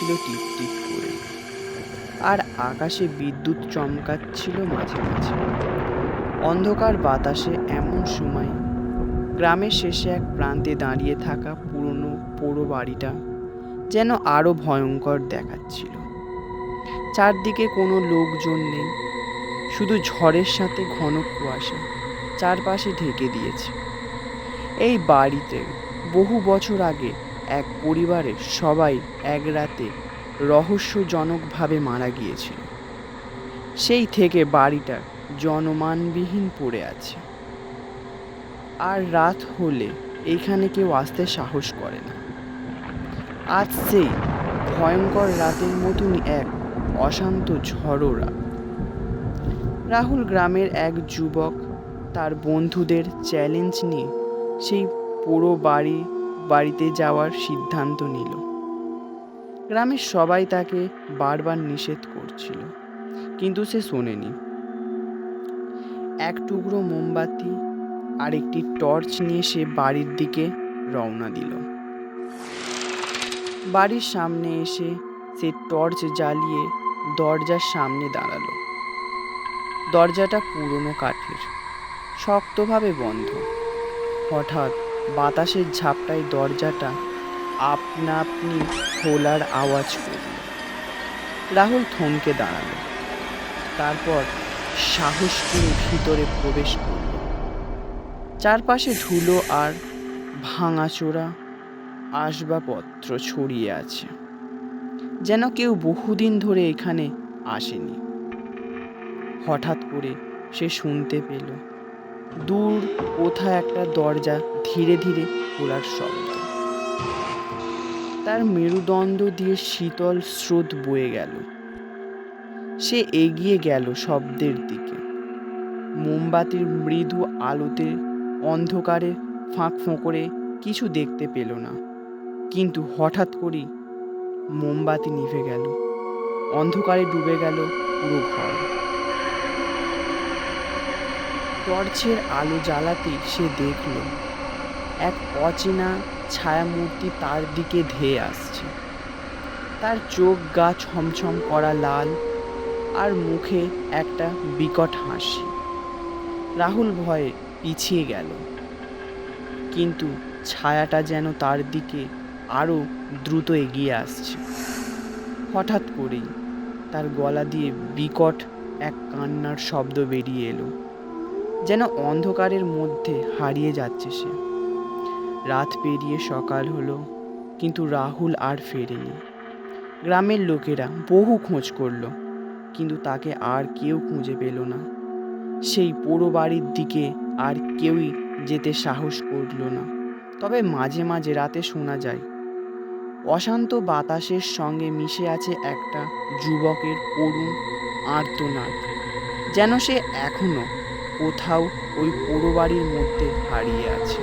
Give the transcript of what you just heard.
পড়ছিল টিপটিপ করে, আর আকাশে বিদ্যুৎ চমকাচ্ছিল মাঝে মাঝে। অন্ধকার বাতাসে এমন সময় গ্রামের শেষে এক প্রান্তে দাঁড়িয়ে থাকা পুরনো পোড়ো বাড়িটা যেন আরো ভয়ঙ্কর দেখাচ্ছিল। চারদিকে কোনো লোকজন নেই, শুধু ঝড়ের সাথে ঘন কুয়াশা চারপাশে ঢেকে দিয়েছে। এই বাড়িতে বহু বছর আগে এক পরিবারের সবাই এক রাতে রহস্যজনকভাবে মারা গিয়েছিল। সেই থেকে বাড়িটা জনমানবিহীন পড়ে আছে, আর রাত হলে এইখানে কেউ আসতে সাহস করে না। আজ সেই ভয়ঙ্কর রাতের মতনই এক অশান্ত ঝড়ো রাত। রাহুল গ্রামের এক যুবক তার বন্ধুদের চ্যালেঞ্জ নিয়ে সেই পুরো বাড়িতে যাওয়ার সিদ্ধান্ত নিল। গ্রামের সবাই তাকে বারবার নিষেধ করছিল, কিন্তু সে শোনেনি। এক টুকরো মোমবাতি আর একটি টর্চ নিয়ে সে বাড়ির দিকে রওনা দিল। বাড়ির সামনে এসে সে টর্চ জ্বালিয়ে দরজার সামনে দাঁড়ালো। দরজাটা পুরনো কাঠের, শক্তভাবে বন্ধ। হঠাৎ বাতাসের ঝাপটায় দরজাটা আপনা আপনি খোলার আওয়াজ করল। রাহুল থমকে দাঁড়ালো, তারপর সাহস করে ভিতরে প্রবেশ করল। চারপাশে ধুলো আর ভাঙাচোরা আসবাবপত্র ছড়িয়ে আছে, যেন কেউ বহুদিন ধরে এখানে আসেনি। হঠাৎ করে সে শুনতে পেল দূর কোথায় একটা দরজা ধীরে ধীরে খোলার শব্দ। তার মেরুদণ্ড দিয়ে শীতল স্রোত বয়ে গেল। সে এগিয়ে গেল শব্দের দিকে। মোমবাতির মৃদু আলোতে অন্ধকারে ফাঁক ফোঁকরে কিছু দেখতে পেল না, কিন্তু হঠাৎ করেই মোমবাতি নিভে গেল। অন্ধকারে ডুবে গেল পুরো ঘর। টর্চের আলো জ্বালাতেই সে দেখল এক অচেনা ছায়ামূর্তি তার দিকে ধেয়ে আসছে। তার চোখ গা ছমছম করা লাল, আর মুখে একটা বিকট হাসি। রাহুল ভয়ে পিছিয়ে গেল, কিন্তু ছায়াটা যেন তার দিকে আরো দ্রুত এগিয়ে আসছে। হঠাৎ করেই তার গলা দিয়ে বিকট এক কান্নার শব্দ বেরিয়ে এলো, যেন অন্ধকারের মধ্যে হারিয়ে যাচ্ছে সে। রাত পেরিয়ে সকাল হলো, কিন্তু রাহুল আর ফেরেনি। গ্রামের লোকেরা বহু খোঁজ করলো, কিন্তু তাকে আর কেউ খুঁজে পেল না। সেই পোড়ো বাড়ির দিকে আর কেউই যেতে সাহস করল না। তবে মাঝে মাঝে রাতে শোনা যায় অশান্ত বাতাসের সঙ্গে মিশে আছে একটা যুবকের করুণ আর্তনাদ, যেন সে এখনো কোথাও ওই পোড়ো বাড়ির মধ্যে হারিয়ে আছে।